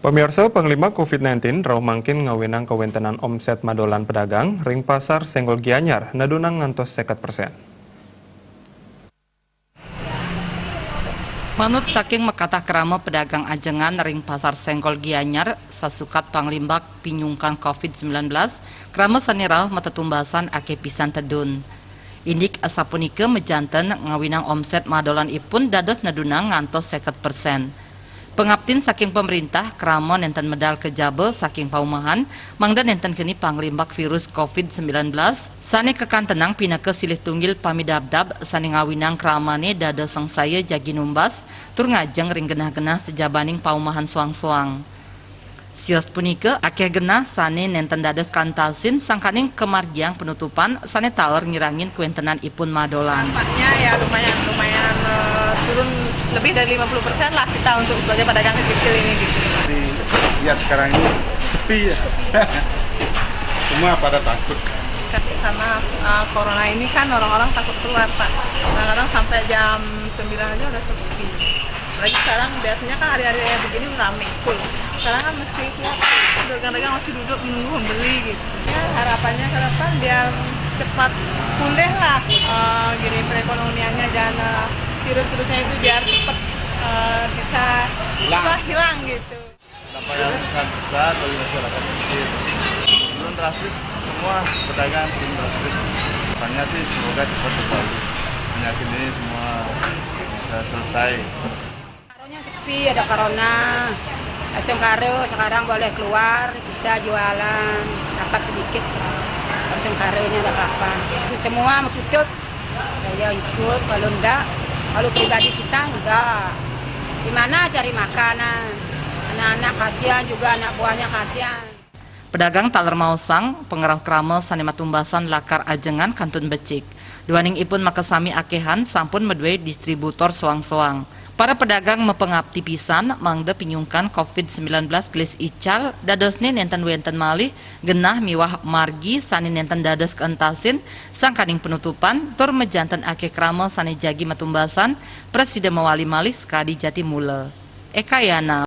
Pemirsa Panglima COVID-19 rauh mangkin ngawinang kawentenan omset madolan pedagang ring pasar Senggol Gianyar nadunang ngantos 50%. Manut saking mekatah kerama pedagang ajengan ring pasar Senggol Gianyar sasukat Panglimbak pinyungkan COVID-19 kerama sanirah matetumbasan ake pisan tedun. Indik asapunike mejanten ngawinang omset madolan ipun dados nadunang ngantos 50%. Pengabtin saking pemerintah kerama nenten medal kejabel saking paumahan mangda nenten kini panglimbak virus COVID-19 sani kekan tenang pinake silih tunggil pamidabdab sani ngawinang keramane dada sangsaya jagi numbas tur ngajeng ring genah-genah sejabaning paumahan suang-suang. Sios punike akeh genah sani nenten dados kantasin sangkaning kemargiang penutupan sani taler ngirangin kuentenan ipun madolan. Dampaknya ya lumayan turun lebih dari 50% lah kita untuk sebagai pedagang kecil ini gitu. Lihat sekarang ini sepi ya. Semua pada takut. Karena corona ini kan orang-orang takut keluar, Pak. Kadang-kadang sampai jam 9 aja udah sepi. Lagi sekarang biasanya kan hari-hari begini rame full. Sekarang kan masih dagang-dagang masih duduk menunggu membeli gitu. Ya harapannya ke depan biar cepat pulih lah gini perekonomiannya dan virus-virusnya itu biar cepat bisa hilang gitu. Dampak yang sangat besar bagi masyarakat kecil. Turun drastis, semua pedagang turun drastis. Harapannya sih semoga cepat berbalik. Penyakit ini semua bisa selesai. Karonya sepi, ada corona. Langsung karo sekarang boleh keluar, bisa jualan, dapat sedikit. Langsung karonya ada kapan. Semua mau tutup, saya ikut, kalau enggak, kalau pribadi kita enggak. Gimana cari makanan? Anak-anak kasihan juga, anak buahnya kasihan. Pedagang taler mausang, pengerah kramel sani matumbasan lakar ajengan kantun becik. Duaning ipun makasami akehan sampun medwe distributor soang-soang. Para pedagang mepengabti pisan mangda pinyungkan COVID-19 gelis ical dadosne nenten wenten malih genah miwah margi sani nenten dados keentasin sangkaning penutupan tur mejanten ake kramel sani jagi matumbasan Presiden mawali malih sekadi Jatimula. Eka Yana